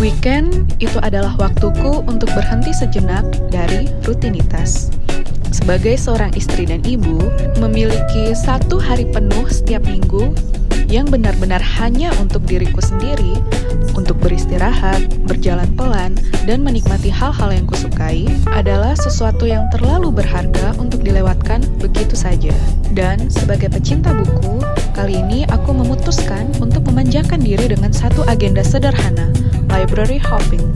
Weekend itu adalah waktuku untuk berhenti sejenak dari rutinitas. Sebagai seorang istri dan ibu, memiliki 1 hari penuh setiap minggu yang benar-benar hanya untuk diriku sendiri, untuk beristirahat, berjalan pelan, dan menikmati hal-hal yang kusukai adalah sesuatu yang terlalu berharga untuk dilewatkan begitu saja. Dan sebagai pecinta buku, kali ini aku memutuskan untuk memanjakan diri dengan satu agenda sederhana, library hopping.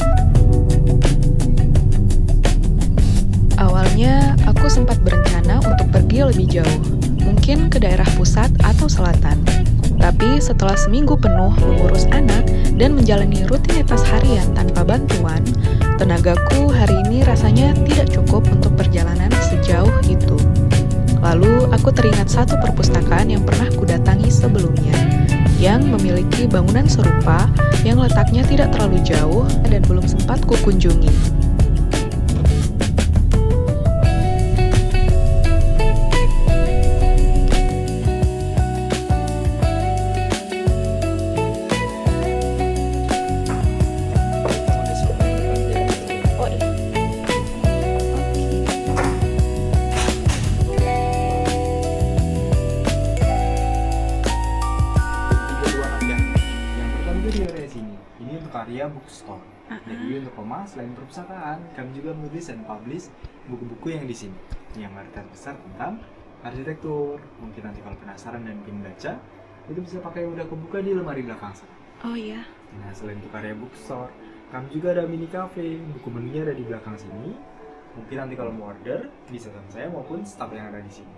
Awalnya, aku sempat berencana untuk pergi lebih jauh, mungkin ke daerah pusat atau selatan. Tapi setelah seminggu penuh mengurus anak dan menjalani rutinitas harian tanpa bantuan, tenagaku hari ini rasanya tidak cukup untuk perjalanan sejauh itu. Lalu aku teringat satu perpustakaan yang pernah kudatangi sebelumnya, yang memiliki bangunan serupa yang letaknya tidak terlalu jauh dan belum sempat kukunjungi. Karya bookstore. Jadi untuk Koma, selain perpustakaan, kami juga menulis dan publish buku-buku yang di sini yang maritas besar tentang arsitektur. Mungkin nanti kalau penasaran dan ingin baca, itu bisa pakai udah kebuka di lemari belakang sana. Oh iya. Nah, selain itu karya bookstore, kami juga ada mini cafe. Buku menunya ada di belakang sini. Mungkin nanti kalau mau order, bisa sama saya maupun staff yang ada di sini.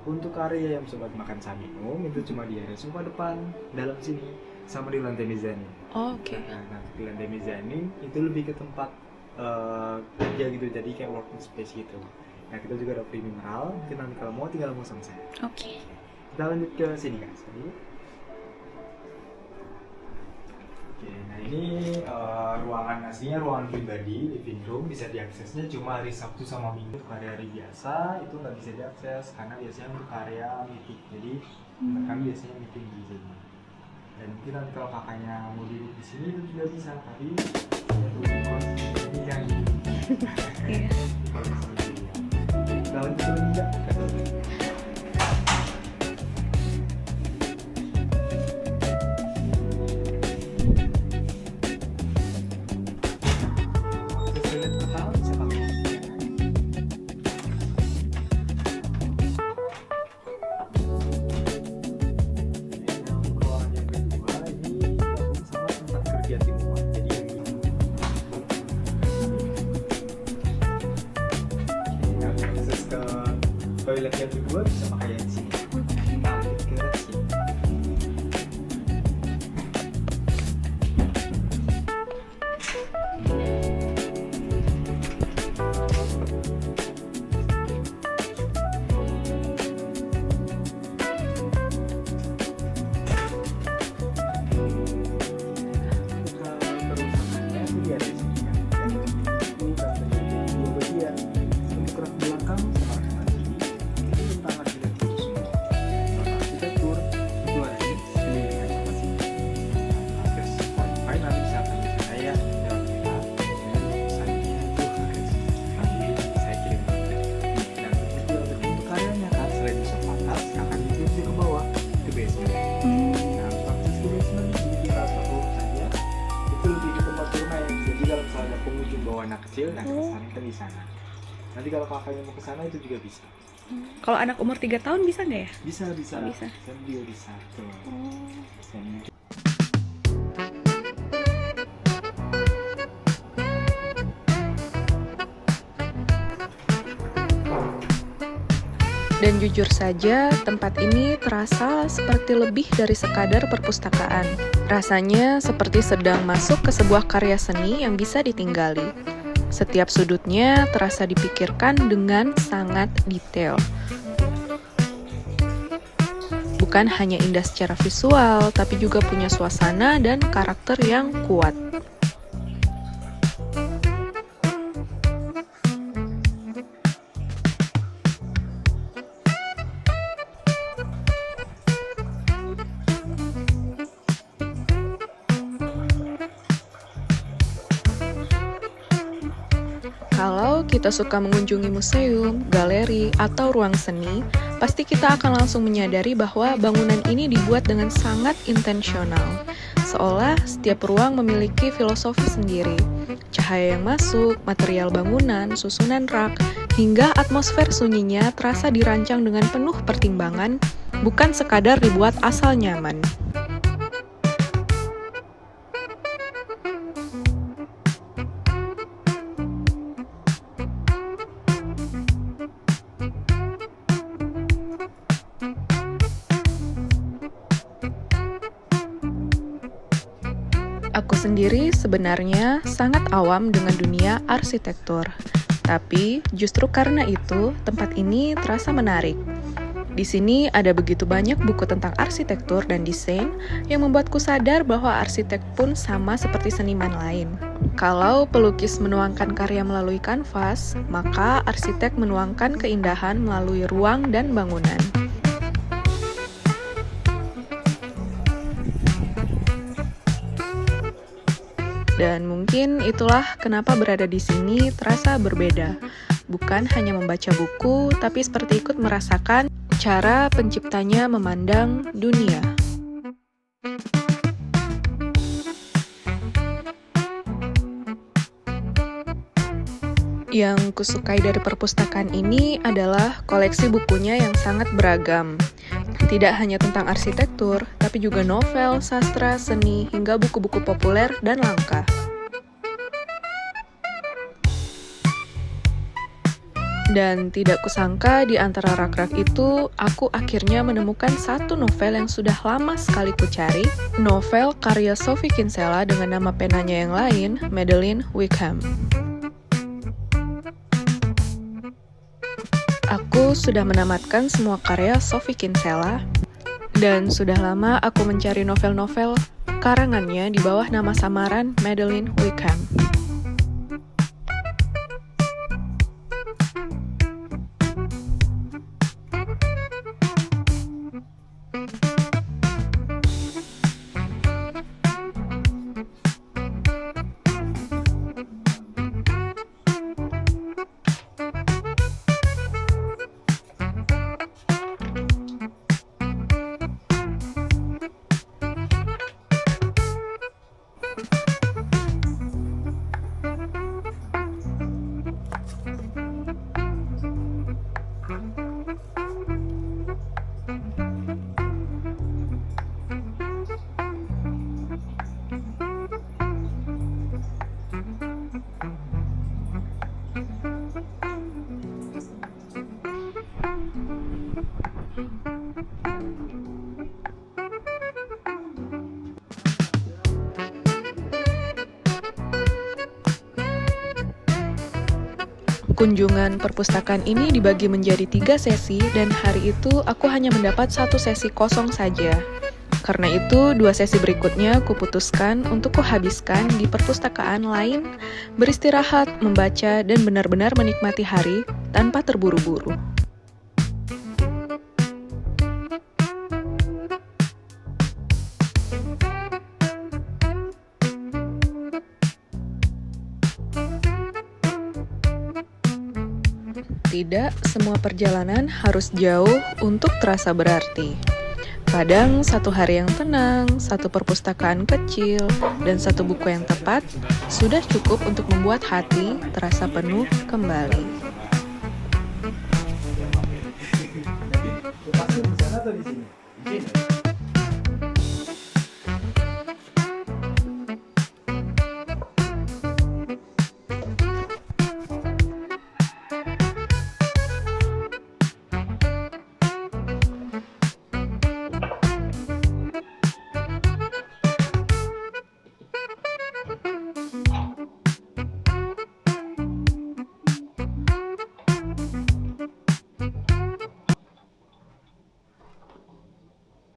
Untuk karya yang sobat makan sambil minum, itu cuma di area sofa depan, dalam sini, sama di lantai mezanin. Oh, oke. Nah, di lantai mezanin itu lebih ke tempat kerja gitu, jadi kayak working space gitu. Nah, kita juga ada free mineral, mungkin nanti kalau mau tinggal ngomong sama saya. Oke. Kita lanjut ke sini guys. Oke, nah ini ruangan aslinya, ruangan pribadi, living room, bisa diaksesnya cuma hari Sabtu sama Minggu. Untuk hari-hari biasa itu nggak bisa diakses karena biasanya untuk karya meeting, jadi kami biasanya meeting di sini. Dan mungkin nanti kalau kakaknya mau duduk di sini itu juga bisa, tapi ini yang Iya. kalau itu enggak. Toilet yang kedua bisa pakai yang di sini. Kita lanjut ke sini. Kerusakannya itu di area sini ya. Itu kan terjadi dua bagian. Untuk rak belakang sama rak kiri. Tentang arsitektur semua. Arsitektur itu ada di sini dengan kapasitas. Akses wifi nanti bisa tanya saya lewat WA dan pesannya itu nanti saya kirim konten. Dan itu untuk karyanya kan selain di sofa atas, akan dikirim ke bawah ke basement. Nah, untuk akses ke basement ini tinggal satu saja. Itu lebih ke tempat bermain. Jadi kalau misalnya ada pengunjung bawa anak kecil, nah kesannya kan di sana. Nanti kalau kakaknya mau ke sana itu juga bisa. Kalau anak umur 3 tahun bisa nggak ya? Bisa. Bisa. Saya juga bisa. Tuh. Biasanya. Dan jujur saja, tempat ini terasa seperti lebih dari sekadar perpustakaan. Rasanya seperti sedang masuk ke sebuah karya seni yang bisa ditinggali. Setiap sudutnya terasa dipikirkan dengan sangat detail. Bukan hanya indah secara visual, tapi juga punya suasana dan karakter yang kuat. kita suka mengunjungi museum, galeri, atau ruang seni, pasti kita akan langsung menyadari bahwa bangunan ini dibuat dengan sangat intensional. Seolah setiap ruang memiliki filosofi sendiri. Cahaya yang masuk, material bangunan, susunan rak, hingga atmosfer sunyinya terasa dirancang dengan penuh pertimbangan, bukan sekadar dibuat asal nyaman. Aku sendiri sebenarnya sangat awam dengan dunia arsitektur. Tapi justru karena itu, tempat ini terasa menarik. Di sini ada begitu banyak buku tentang arsitektur dan desain yang membuatku sadar bahwa arsitek pun sama seperti seniman lain. Kalau pelukis menuangkan karya melalui kanvas, maka arsitek menuangkan keindahan melalui ruang dan bangunan. Dan mungkin itulah kenapa berada di sini terasa berbeda. Bukan hanya membaca buku, tapi seperti ikut merasakan cara penciptanya memandang dunia. Yang kusukai dari perpustakaan ini adalah koleksi bukunya yang sangat beragam. Tidak hanya tentang arsitektur, tapi juga novel, sastra, seni, hingga buku-buku populer dan langka. Dan tidak kusangka di antara rak-rak itu, aku akhirnya menemukan satu novel yang sudah lama sekali kucari, novel karya Sophie Kinsella dengan nama penanya yang lain, Madeleine Wickham. Aku sudah menamatkan semua karya Sophie Kinsella, dan sudah lama aku mencari novel-novel karangannya di bawah nama samaran Madeleine Wickham. Kunjungan perpustakaan ini dibagi menjadi 3 sesi dan hari itu aku hanya mendapat 1 sesi kosong saja. Karena itu, 2 sesi berikutnya kuputuskan untuk kuhabiskan di perpustakaan lain, beristirahat, membaca, dan benar-benar menikmati hari tanpa terburu-buru. Tidak semua perjalanan harus jauh untuk terasa berarti. Kadang 1 hari yang tenang, 1 perpustakaan kecil, dan 1 buku yang tepat sudah cukup untuk membuat hati terasa penuh kembali. Pasti di sana atau di sini? Di sini.